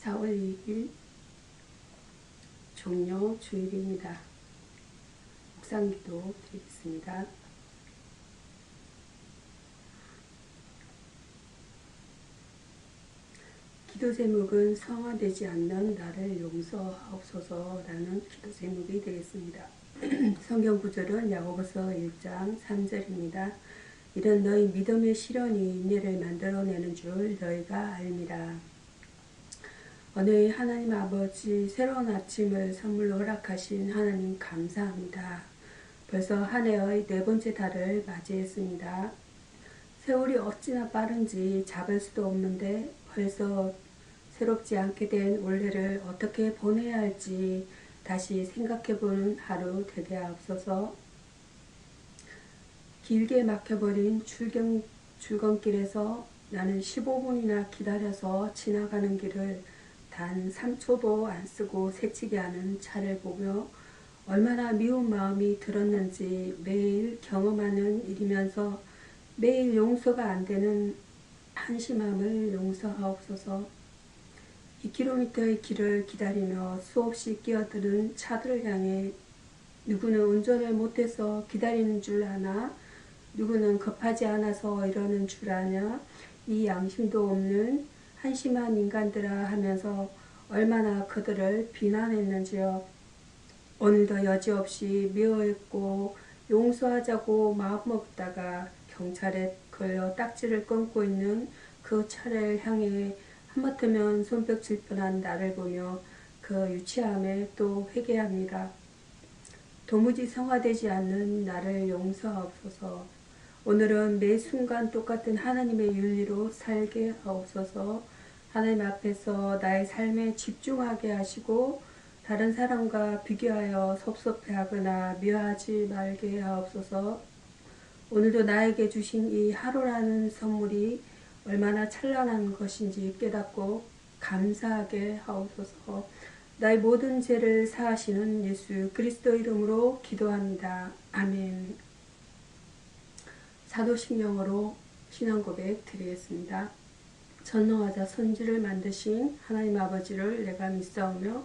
4월 2일 종료 주일입니다. 묵상기도 드리겠습니다. 기도 제목은 성화되지 않는 나를 용서하옵소서라는 기도 제목이 되겠습니다. 성경 구절은 야고보서 1장 3절입니다. 이런 너희 믿음의 실현이 인내를 만들어내는 줄 너희가 알미라. 오늘 하나님 아버지 새로운 아침을 선물로 허락하신 하나님 감사합니다. 벌써 한 해의 4번째 달을 맞이했습니다. 세월이 어찌나 빠른지 잡을 수도 없는데 벌써 새롭지 않게 된 올해를 어떻게 보내야 할지 다시 생각해보는 하루 되게 하옵소서. 길게 막혀버린 출근길에서 나는 15분이나 기다려서 지나가는 길을 단 3초도 안 쓰고 새치게 하는 차를 보며 얼마나 미운 마음이 들었는지 매일 경험하는 일이면서 매일 용서가 안 되는 한심함을 용서하옵소서. 2km의 길을 기다리며 수없이 끼어드는 차들을 향해 누구는 운전을 못해서 기다리는 줄 아나, 누구는 급하지 않아서 이러는 줄 아냐, 이 양심도 없는 한심한 인간들아 하면서 얼마나 그들을 비난했는지요. 오늘도 여지없이 미워했고 용서하자고 마음먹다가 경찰에 걸려 딱지를 끊고 있는 그 차를 향해 하마터면 손뼉칠 뻔한 나를 보며 그 유치함에 또 회개합니다. 도무지 성화되지 않는 나를 용서하옵소서. 오늘은 매 순간 똑같은 하나님의 윤리로 살게 하옵소서. 하나님 앞에서 나의 삶에 집중하게 하시고 다른 사람과 비교하여 섭섭해하거나 미워하지 말게 하옵소서. 오늘도 나에게 주신 이 하루라는 선물이 얼마나 찬란한 것인지 깨닫고 감사하게 하옵소서. 나의 모든 죄를 사하시는 예수 그리스도 이름으로 기도합니다. 아멘. 사도신경으로 신앙고백 드리겠습니다. 전능하자 선지를 만드신 하나님 아버지를 내가 믿사오며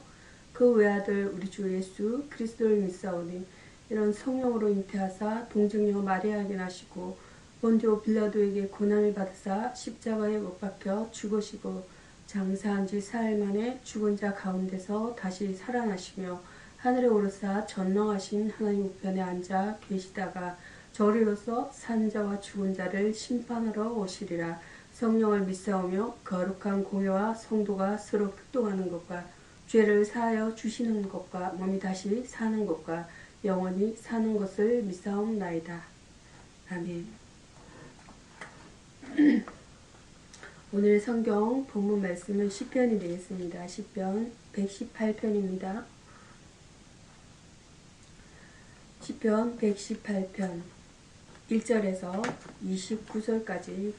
그 외아들 우리 주 예수 그리스도를 믿사오니 이런 성령으로 잉태하사 동정녀 마리아에게 나시고 본디오 빌라도에게 고난을 받으사 십자가에 못 박혀 죽으시고 장사한 지 사흘 만에 죽은 자 가운데서 다시 살아나시며 하늘에 오르사 전능하신 하나님 우편에 앉아 계시다가 저리로서 산 자와 죽은 자를 심판하러 오시리라. 성령을 믿사오며 거룩한 공예와 성도가 서로 교통하는 것과 죄를 사하여 주시는 것과 몸이 다시 사는 것과 영원히 사는 것을 믿사옵나이다. 아멘. 오늘 성경 본문 말씀은 시편이 되겠습니다. 시편 118편입니다. 시편 118편 1절에서 29절까지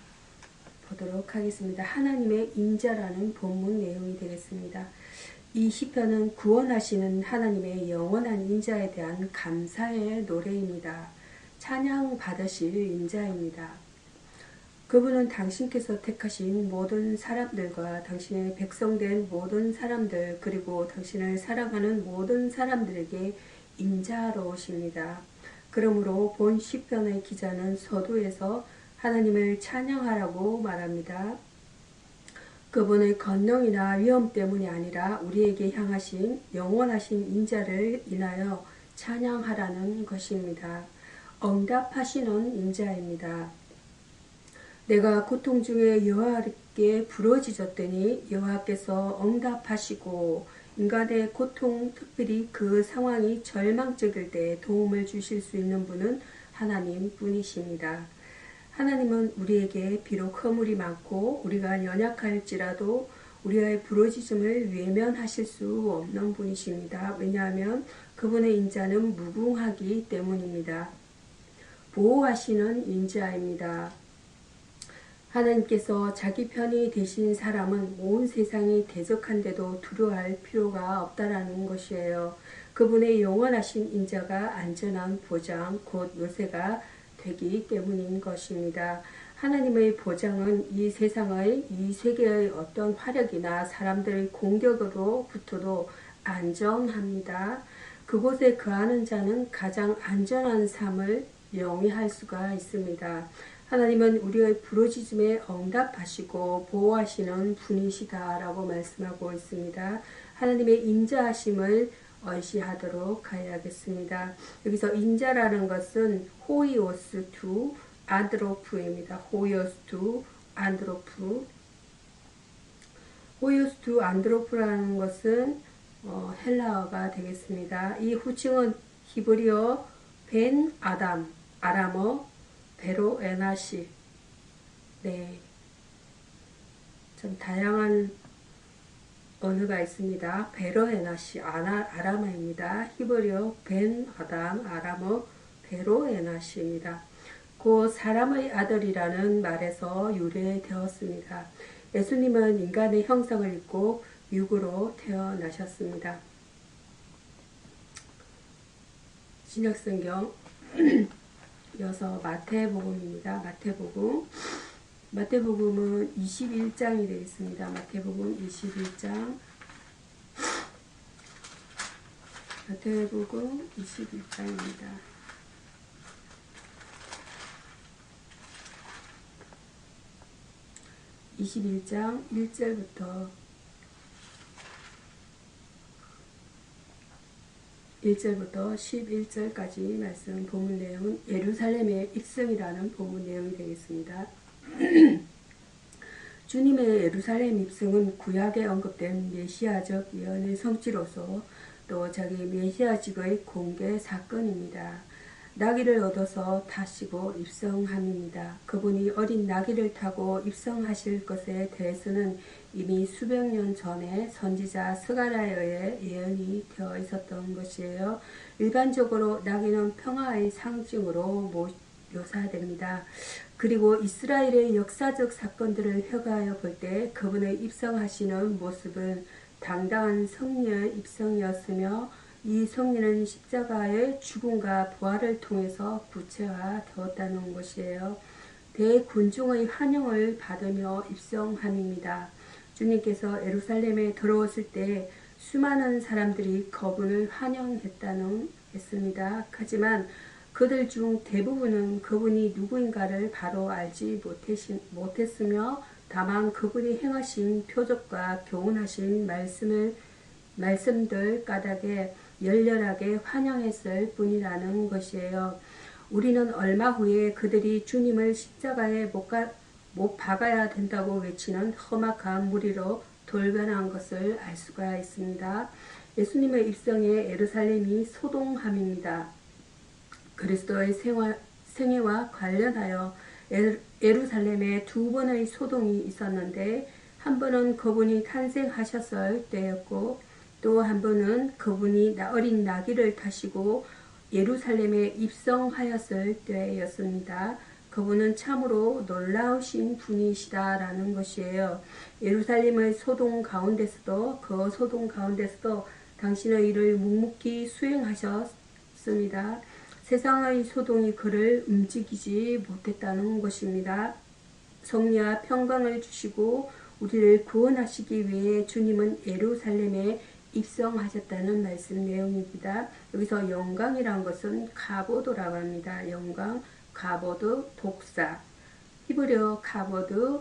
보도록 하겠습니다. 하나님의 인자라는 본문 내용이 되겠습니다. 이 시편은 구원하시는 하나님의 영원한 인자에 대한 감사의 노래입니다. 찬양 받으실 인자입니다. 그분은 당신께서 택하신 모든 사람들과 당신의 백성된 모든 사람들 그리고 당신을 사랑하는 모든 사람들에게 인자로우십니다. 그러므로 본 시편의 기자는 서두에서 하나님을 찬양하라고 말합니다. 그분의 권능이나 위엄 때문이 아니라 우리에게 향하신 영원하신 인자를 인하여 찬양하라는 것입니다. 응답하시는 인자입니다. 내가 고통 중에 여호와께 부르짖었더니 여호와께서 응답하시고 인간의 고통, 특별히 그 상황이 절망적일 때 도움을 주실 수 있는 분은 하나님 뿐이십니다. 하나님은 우리에게 비록 허물이 많고 우리가 연약할지라도 우리의 부르짖음을 외면하실 수 없는 분이십니다. 왜냐하면 그분의 인자는 무궁하기 때문입니다. 보호하시는 인자입니다. 하나님께서 자기 편이 되신 사람은 온 세상이 대적한데도 두려워할 필요가 없다라는 것이에요. 그분의 영원하신 인자가 안전한 보장, 곧 요새가 되기 때문인 것입니다. 하나님의 보장은 이 세상의, 이 세계의 어떤 화력이나 사람들의 공격으로부터도 안전합니다. 그곳에 거하는 자는 가장 안전한 삶을 영위할 수가 있습니다. 하나님은 우리의 부르짖음에 응답하시고 보호하시는 분이시다라고 말씀하고 있습니다. 하나님의 인자하심을 의시하도록 하야겠습니다. 여기서 인자라는 것은 호이오스 투 안드로프입니다. 호이오스 투 안드로프. 호이오스 투 안드로프라는 것은 헬라어가 되겠습니다. 이 후칭은 히브리어 벤 아담, 아람어 베로 에나시. 네, 좀 다양한 언어가 있습니다. 베로 에나시 아람어입니다. 히브리어 벤 아담, 아람어 베로 에나시입니다. 그 사람의 아들이라는 말에서 유래되었습니다. 예수님은 인간의 형상을 입고 육으로 태어나셨습니다. 신약성경 이어서 마태복음입니다. 마태복음은 21장이 되겠습니다. 마태복음 21장. 마태복음 21장입니다. (21장) 1절부터 11절까지 말씀. 본문 내용은 예루살렘의 입성이라는 본문 내용이 되겠습니다. 주님의 예루살렘 입성은 구약에 언급된 메시아적 예언의 성취로서 또 자기 메시아직의 공개 사건입니다. 나귀를 얻어서 타시고 입성함입니다. 그분이 어린 나귀를 타고 입성하실 것에 대해서는 이미 수백 년 전에 선지자 스가랴에 의해 예언이 되어 있었던 것이에요. 일반적으로 나귀는 평화의 상징으로 묘사됩니다. 그리고 이스라엘의 역사적 사건들을 회고하여 볼 때 그분의 입성하시는 모습은 당당한 승리의 입성이었으며 이 승리는 십자가의 죽음과 부활을 통해서 구체화되었다는 것이에요. 대군중의 환영을 받으며 입성함입니다. 주님께서 예루살렘에 들어오실 때 수많은 사람들이 그분을 환영했다는 했습니다. 하지만 그들 중 대부분은 그분이 누구인가를 바로 알지 못했으며 다만 그분이 행하신 표적과 교훈하신 말씀들 까닭에 열렬하게 환영했을 뿐이라는 것이에요. 우리는 얼마 후에 그들이 주님을 십자가에 못 박아야 된다고 외치는 험악한 무리로 돌변한 것을 알 수가 있습니다. 예수님의 입성에 예루살렘이 소동함입니다. 그리스도의 생애와 관련하여 예루살렘에 두 번의 소동이 있었는데 한 번은 그분이 탄생하셨을 때였고 또 한 번은 그분이 어린 나귀를 타시고 예루살렘에 입성하였을 때였습니다. 그분은 참으로 놀라우신 분이시다라는 것이에요. 예루살렘의 소동 가운데서도 당신의 일을 묵묵히 수행하셨습니다. 세상의 소동이 그를 움직이지 못했다는 것입니다. 성리와 평강을 주시고 우리를 구원하시기 위해 주님은 예루살렘에 입성하셨다는 말씀 내용입니다. 여기서 영광이란 것은 카보드라고 합니다. 영광, 카보드, 독사. 히브리어 카보드,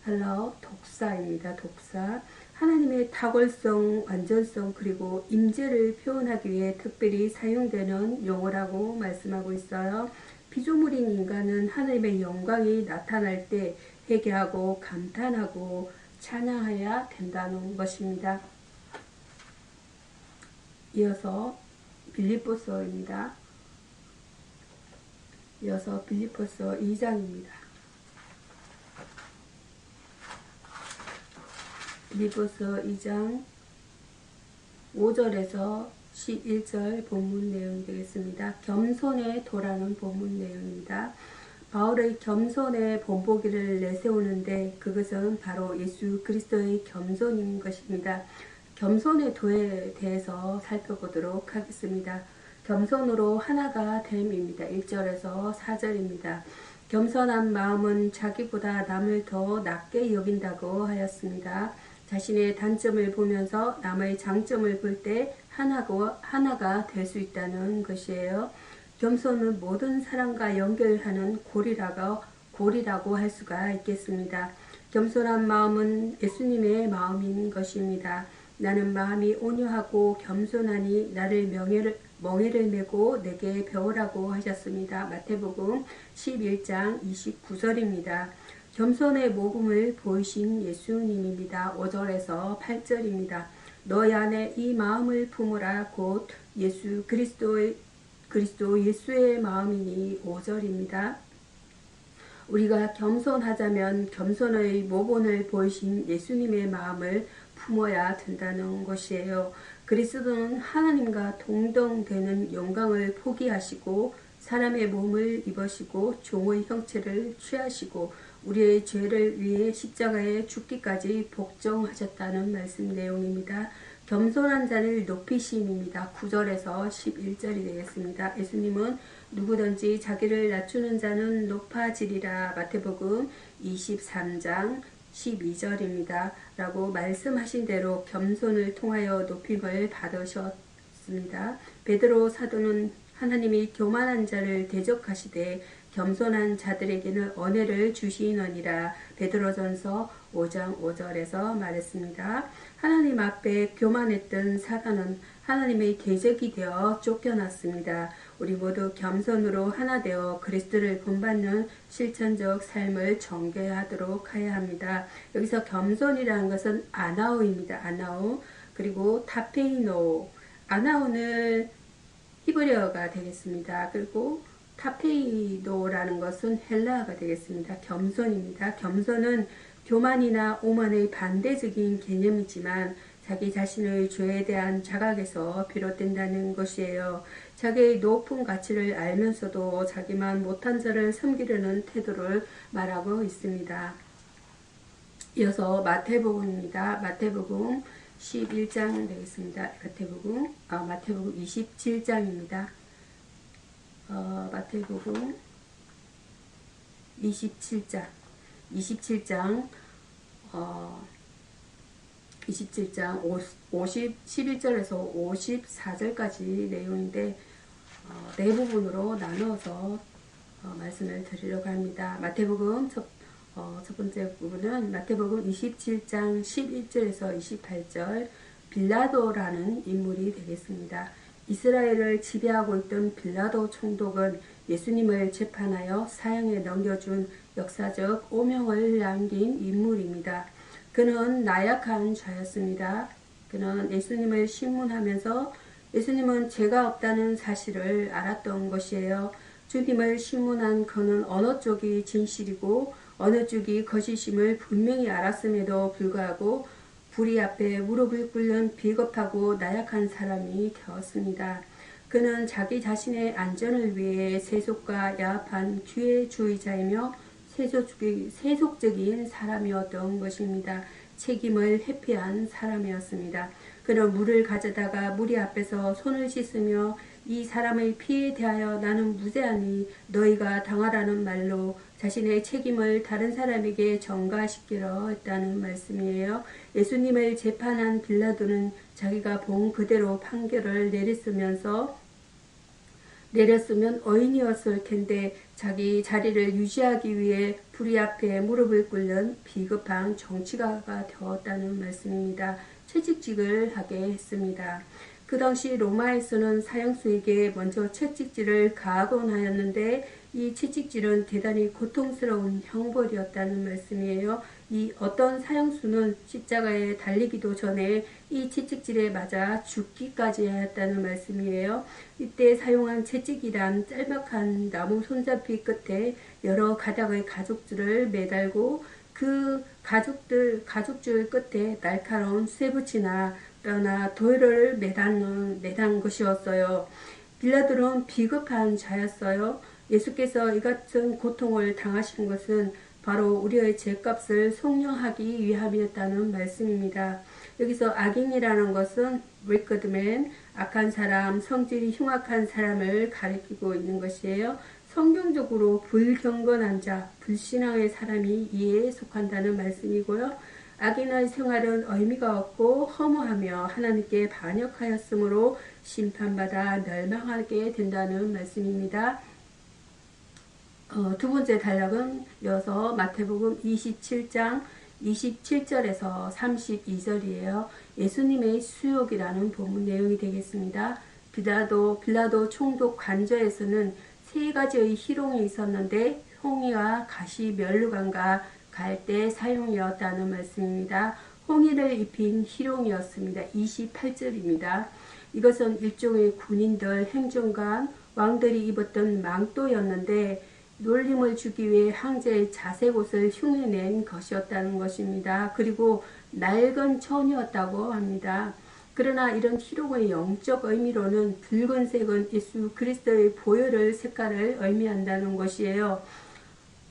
헬라어 독사입니다. 독사. 하나님의 탁월성, 완전성 그리고 임재를 표현하기 위해 특별히 사용되는 용어라고 말씀하고 있어요. 피조물인 인간은 하나님의 영광이 나타날 때 회개하고 감탄하고 찬양해야 된다는 것입니다. 이어서 빌립보서입니다. 이어서 빌립보서 2장입니다. 빌립보서 2장 5절에서 11절 본문 내용이 되겠습니다. 겸손에 도라는 본문 내용입니다. 바울의 겸손의 본보기를 내세우는데 그것은 바로 예수 그리스도의 겸손인 것입니다. 겸손의 도에 대해서 살펴보도록 하겠습니다. 겸손으로 하나가 됨입니다. 1절에서 4절입니다. 겸손한 마음은 자기보다 남을 더 낮게 여긴다고 하였습니다. 자신의 단점을 보면서 남의 장점을 볼 때 하나가 될 수 있다는 것이에요. 겸손은 모든 사람과 연결하는 고리라고 할 수가 있겠습니다. 겸손한 마음은 예수님의 마음인 것입니다. 나는 마음이 온유하고 겸손하니 나를 멍에를 메고 내게 배우라고 하셨습니다. 마태복음 11장 29절입니다. 겸손의 모범을 보이신 예수님입니다. 5절에서 8절입니다. 너희 안에 이 마음을 품으라 곧 예수 그리스도 예수의 마음이니 5절입니다. 우리가 겸손하자면 겸손의 모본을 보이신 예수님의 마음을 품어야 된다는 것이에요. 그리스도는 하나님과 동등되는 영광을 포기하시고 사람의 몸을 입으시고 종의 형체를 취하시고 우리의 죄를 위해 십자가에 죽기까지 복종하셨다는 말씀 내용입니다. 겸손한 자를 높이심입니다. 9절에서 11절이 되겠습니다. 예수님은 누구든지 자기를 낮추는 자는 높아지리라. 마태복음 23장 12절입니다. 라고 말씀하신 대로 겸손을 통하여 높임을 받으셨습니다. 베드로 사도는 하나님이 교만한 자를 대적하시되 겸손한 자들에게는 은혜를 주시느니라. 베드로전서 5장 5절에서 말했습니다. 하나님 앞에 교만했던 사단은 하나님의 대적이 되어 쫓겨났습니다. 우리 모두 겸손으로 하나 되어 그리스도를 본받는 실천적 삶을 전개하도록 해야 합니다. 여기서 겸손이라는 것은 아나우입니다. 아나우. 그리고 타페이노. 아나우는 히브리어가 되겠습니다. 그리고 타페이노라는 것은 헬라어가 되겠습니다. 겸손입니다. 겸손은 교만이나 오만의 반대적인 개념이지만 자기 자신의 죄에 대한 자각에서 비롯된다는 것이에요. 자기의 높은 가치를 알면서도 자기만 못한 자를 섬기려는 태도를 말하고 있습니다. 이어서 마태복음입니다. 마태복음 11장 되겠습니다. 마태복음 27장입니다. 마태복음 27장 11절에서 54절까지 내용인데 네 부분으로 나누어서 말씀을 드리려고 합니다. 마태복음 첫 번째 부분은 마태복음 27장 11절에서 28절 빌라도라는 인물이 되겠습니다. 이스라엘을 지배하고 있던 빌라도 총독은 예수님을 재판하여 사형에 넘겨준 역사적 오명을 남긴 인물입니다. 그는 나약한 자였습니다. 그는 예수님을 신문하면서 예수님은 죄가 없다는 사실을 알았던 것이에요. 주님을 신문한 그는 어느 쪽이 진실이고 어느 쪽이 거짓임을 분명히 알았음에도 불구하고 불의 앞에 무릎을 꿇는 비겁하고 나약한 사람이 되었습니다. 그는 자기 자신의 안전을 위해 세속과 야합한 기회주의자이며 세속적인 사람이었던 것입니다. 책임을 회피한 사람이었습니다. 그는 물을 가져다가 무리 앞에서 손을 씻으며 이 사람의 피에 대하여 나는 무죄하니 너희가 당하라는 말로 자신의 책임을 다른 사람에게 전가시키려 했다는 말씀이에요. 예수님을 재판한 빌라도는 자기가 본 그대로 판결을 내렸으면 어인이었을 텐데 자기 자리를 유지하기 위해 불의 앞에 무릎을 꿇는 비겁한 정치가가 되었다는 말씀입니다. 채찍질을 하게 했습니다. 그 당시 로마에서는 사형수에게 먼저 채찍질을 가하곤 하였는데 이 채찍질은 대단히 고통스러운 형벌이었다는 말씀이에요. 이 어떤 사형수는 십자가에 달리기도 전에 이 채찍질에 맞아 죽기까지 하였다는 말씀이에요. 이때 사용한 채찍이란 짤막한 나무 손잡이 끝에 여러 가닥의 가죽줄을 매달고 그 가죽줄 끝에 날카로운 쇠붙이나 뼈나 돌을 매단 것이었어요. 빌라도는 비겁한 자였어요. 예수께서 이 같은 고통을 당하신 것은 바로 우리의 죄값을 속량하기 위함이었다는 말씀입니다. 여기서 악인이라는 것은 wicked man, 악한 사람, 성질이 흉악한 사람을 가리키고 있는 것이에요. 성경적으로 불경건한 자, 불신앙의 사람이 이에 속한다는 말씀이고요. 악인의 생활은 의미가 없고 허무하며 하나님께 반역하였으므로 심판받아 멸망하게 된다는 말씀입니다. 두 번째 단락은 이어서 마태복음 27장 27절에서 32절이에요. 예수님의 수욕이라는 본문 내용이 되겠습니다. 빌라도 총독 관저에서는 세 가지의 희롱이 있었는데 홍의와 가시 멸류관과 갈대 사용이었다는 말씀입니다. 홍의를 입힌 희롱이었습니다. 28절입니다. 이것은 일종의 군인들, 행정관, 왕들이 입었던 망토였는데 놀림을 주기 위해 황제의 자색 옷을 흉내낸 것이었다는 것입니다. 그리고 낡은 천이었다고 합니다. 그러나 이런 희롱의 영적 의미로는 붉은색은 예수 그리스도의 보혈의 색깔을 의미한다는 것이에요.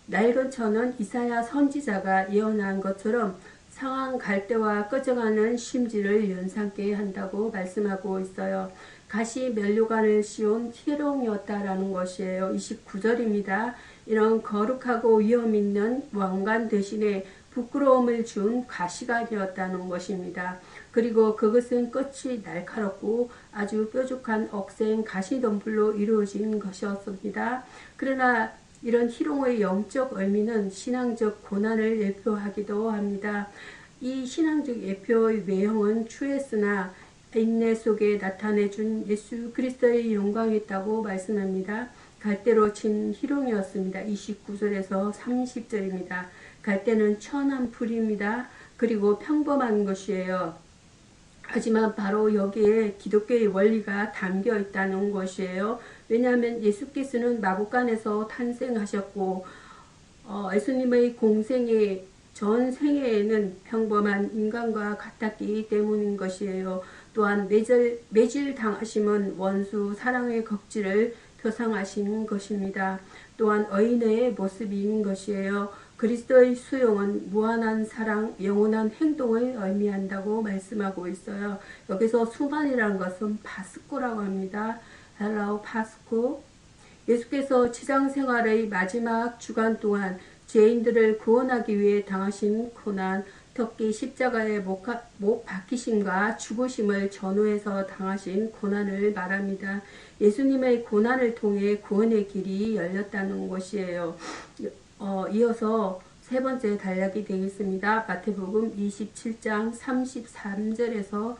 낡은 천은 이사야 선지자가 예언한 것처럼 상한 갈대와 꺼져가는 심지를 연상케 한다고 말씀하고 있어요. 가시 면류관을 씌운 희롱이었다라는 것이에요. 29절입니다. 이런 거룩하고 위험 있는 왕관 대신에 부끄러움을 준 가시가 되었다는 것입니다. 그리고 그것은 끝이 날카롭고 아주 뾰족한 억센 가시덤불로 이루어진 것이었습니다. 그러나 이런 희롱의 영적 의미는 신앙적 고난을 예표하기도 합니다. 이 신앙적 예표의 외형은 추했으나 인내 속에 나타내준 예수 그리스도의 영광이 있다고 말씀합니다. 갈대로 친 희롱이었습니다. 29절에서 30절입니다. 갈대는 천한 풀입니다. 그리고 평범한 것이에요. 하지만 바로 여기에 기독교의 원리가 담겨 있다는 것이에요. 왜냐하면 예수께서는 마구간에서 탄생하셨고 예수님의 공생의 전 생애에는 평범한 인간과 같았기 때문인 것이에요. 또한 매질 당하심은 원수 사랑의 극지를 표상하신 것입니다. 또한 의인의 모습인 것이에요. 그리스도의 수용은 무한한 사랑, 영원한 행동을 의미한다고 말씀하고 있어요. 여기서 수만이라는 것은 파스코라고 합니다. 헬라어 파스코. 예수께서 지상생활의 마지막 주간 동안 죄인들을 구원하기 위해 당하신 고난, 특히 십자가에 못 박히심과 죽으심을 전후해서 당하신 고난을 말합니다. 예수님의 고난을 통해 구원의 길이 열렸다는 것이에요. 이어서 세 번째 단락이 되겠습니다. 마태복음 27장 33절에서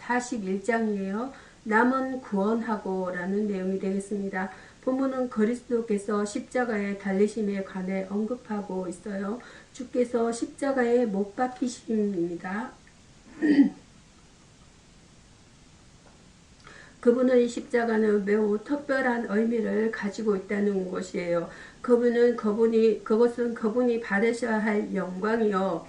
41장이에요. 남은 구원하고 라는 내용이 되겠습니다. 본문은 그리스도께서 십자가에 달리심에 관해 언급하고 있어요. 주께서 십자가에 못 박히심입니다. 그분의 십자가는 매우 특별한 의미를 가지고 있다는 것이에요. 그것은 그분이 받으셔야 할 영광이요.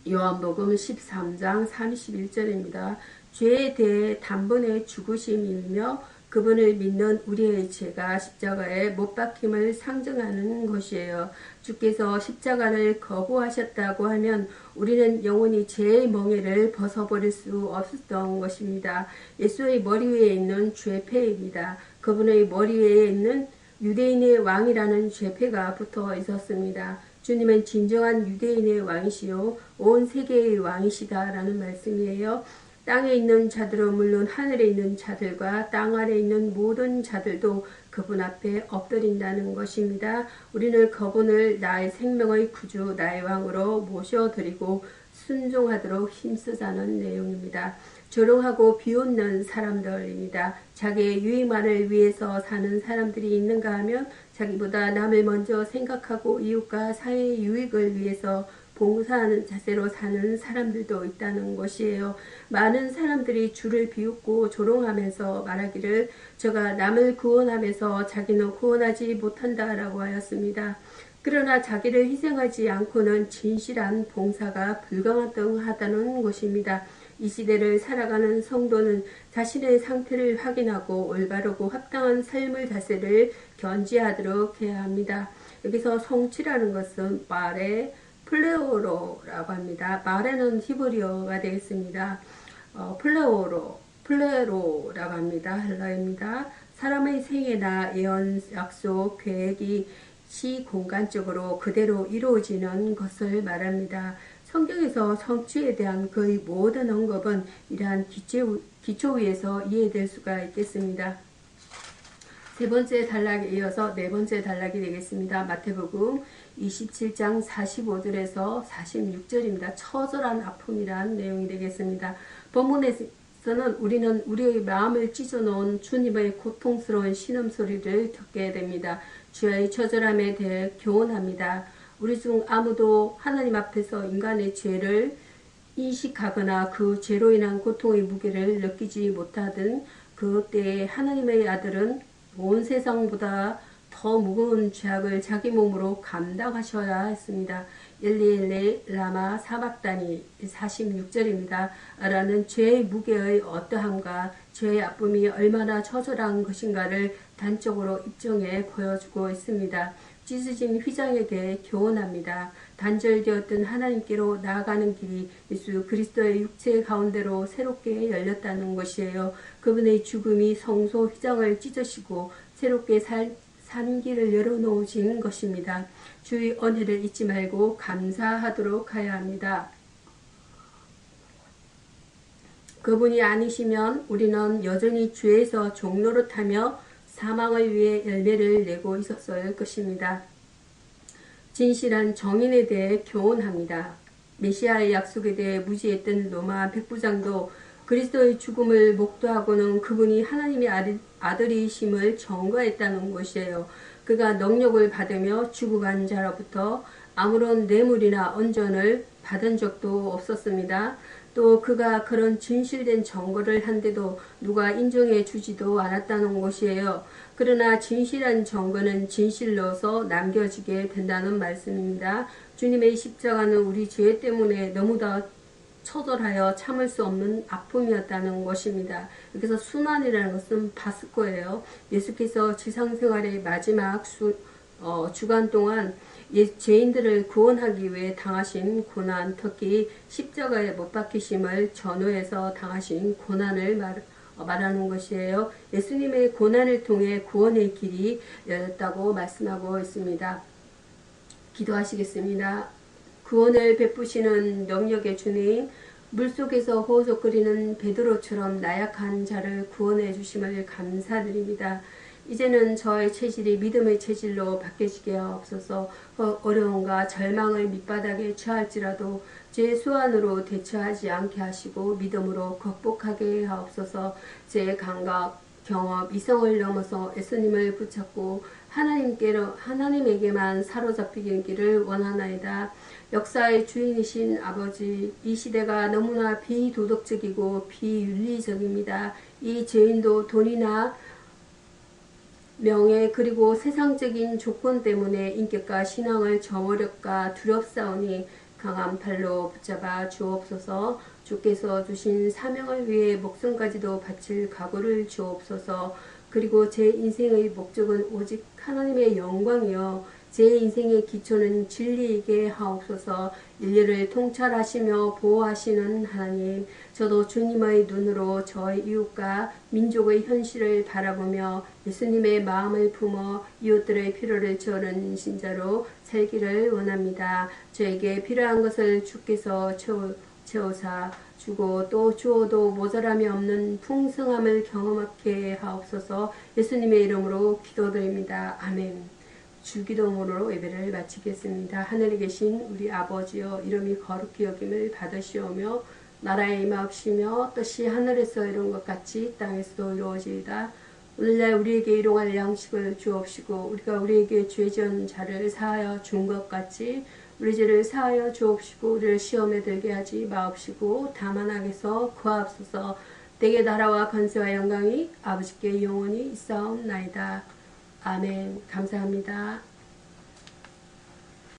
요한복음 13장 31절입니다. 죄에 대해 단번에 죽으심이며 그분을 믿는 우리의 죄가 십자가에 못 박힘을 상징하는 것이에요. 주께서 십자가를 거부하셨다고 하면 우리는 영원히 죄의 멍에를 벗어버릴 수 없었던 것입니다. 예수의 머리 위에 있는 죄패입니다. 그분의 머리 위에 있는 유대인의 왕이라는 죄패가 붙어 있었습니다. 주님은 진정한 유대인의 왕이시요 온 세계의 왕이시다라는 말씀이에요. 땅에 있는 자들은 물론 하늘에 있는 자들과 땅 아래에 있는 모든 자들도 그분 앞에 엎드린다는 것입니다. 우리는 그분을 나의 생명의 구주, 나의 왕으로 모셔드리고 순종하도록 힘쓰자는 내용입니다. 조롱하고 비웃는 사람들입니다. 자기의 유익만을 위해서 사는 사람들이 있는가 하면 자기보다 남을 먼저 생각하고 이웃과 사회의 유익을 위해서 봉사하는 자세로 사는 사람들도 있다는 것이에요. 많은 사람들이 주를 비웃고 조롱하면서 말하기를 저가 남을 구원하면서 자기는 구원하지 못한다라고 하였습니다. 그러나 자기를 희생하지 않고는 진실한 봉사가 불가능하다는 것입니다. 이 시대를 살아가는 성도는 자신의 상태를 확인하고 올바르고 합당한 삶의 자세를 견지하도록 해야 합니다. 여기서 성취라는 것은 말에 플레오로라고 합니다. 말에는 히브리어가 되겠습니다. 플레로라고 합니다. 헬라입니다. 사람의 생애나 예언, 약속, 계획이 시공간적으로 그대로 이루어지는 것을 말합니다. 성경에서 성취에 대한 거의 모든 언급은 이러한 기초 위에서 이해될 수가 있겠습니다. 세 번째 단락에 이어서 네 번째 단락이 되겠습니다. 마태복음 27장 45절에서 46절입니다. 처절한 아픔이란 내용이 되겠습니다. 본문에서는 우리는 우리의 마음을 찢어놓은 주님의 고통스러운 신음소리를 듣게 됩니다. 주의 처절함에 대해 교훈합니다. 우리 중 아무도 하나님 앞에서 인간의 죄를 인식하거나 그 죄로 인한 고통의 무게를 느끼지 못하던 그 때에 하나님의 아들은 온 세상보다 더 무거운 죄악을 자기 몸으로 감당하셔야 했습니다. 엘리 라마 사박다니 46절입니다. 라는 죄의 무게의 어떠함과 죄의 아픔이 얼마나 처절한 것인가를 단적으로 입증해 보여주고 있습니다. 찢어진 휘장에 대해 교훈합니다. 단절되었던 하나님께로 나아가는 길이 예수 그리스도의 육체 가운데로 새롭게 열렸다는 것이에요. 그분의 죽음이 성소 휘장을 찢으시고 새롭게 산 길을 열어놓으신 것입니다. 주의 은혜를 잊지 말고 감사하도록 하여야 합니다. 그분이 아니시면 우리는 여전히 죄에서 종노릇하며 사망을 위해 열매를 내고 있었을 것입니다. 진실한 정인에 대해 교훈합니다. 메시아의 약속에 대해 무지했던 로마 백부장도 그리스도의 죽음을 목도하고는 그분이 하나님의 아들이심을 전가했다는 것이에요. 그가 능력을 받으며 죽어간 자로부터 아무런 뇌물이나 언전을 받은 적도 없었습니다. 또 그가 그런 진실된 증거를 한데도 누가 인정해 주지도 않았다는 것이에요. 그러나 진실한 증거는 진실로서 남겨지게 된다는 말씀입니다. 주님의 십자가는 우리 죄 때문에 너무나 처절하여 참을 수 없는 아픔이었다는 것입니다. 그래서 순환이라는 것은 파스코예요. 예수께서 지상생활의 마지막 주간 동안 죄인들을 구원하기 위해 당하신 고난, 특히 십자가에 못 박히심을 전후해서 당하신 고난을 말하는 것이에요. 예수님의 고난을 통해 구원의 길이 열렸다고 말씀하고 있습니다. 기도하시겠습니다. 구원을 베푸시는 능력의 주님, 물속에서 호소거리는 베드로처럼 나약한 자를 구원해 주심을 감사드립니다. 이제는 저의 체질이 믿음의 체질로 바뀌시게 하옵소서. 어려움과 절망의 밑바닥에 처할지라도 제 수완으로 대처하지 않게 하시고 믿음으로 극복하게 하옵소서. 제 감각, 경험, 이성을 넘어서 예수님을 붙잡고 하나님에게만 사로잡히기를 원하나이다. 역사의 주인이신 아버지, 이 시대가 너무나 비도덕적이고 비윤리적입니다. 이 죄인도 돈이나 명예 그리고 세상적인 조건 때문에 인격과 신앙을 저버렸가 두렵사오니 강한 팔로 붙잡아 주옵소서. 주께서 주신 사명을 위해 목숨까지도 바칠 각오를 주옵소서. 그리고 제 인생의 목적은 오직 하나님의 영광이요 제 인생의 기초는 진리이게 하옵소서. 인류를 통찰하시며 보호하시는 하나님, 저도 주님의 눈으로 저의 이웃과 민족의 현실을 바라보며 예수님의 마음을 품어 이웃들의 필요를 채우는 신자로 살기를 원합니다. 저에게 필요한 것을 주께서 채우사 주고 또 주어도 모자람이 없는 풍성함을 경험하게 하옵소서. 예수님의 이름으로 기도드립니다. 아멘. 주기도문으로 예배를 마치겠습니다. 하늘에 계신 우리 아버지여, 이름이 거룩히 여김을 받으시오며 나라에 임하옵시며 뜻이 하늘에서 이룬 것 같이 땅에서도 이루어지이다. 오늘날 우리에게 일용할 양식을 주옵시고 우리가 우리에게 죄 지은 자를 사하여 준 것 같이 우리 죄를 사하여 주옵시고 우리를 시험에 들게 하지 마옵시고 다만 악에서 구하옵소서. 내게 나라와 권세와 영광이 아버지께 영원히 있사옵나이다. 아멘. 감사합니다.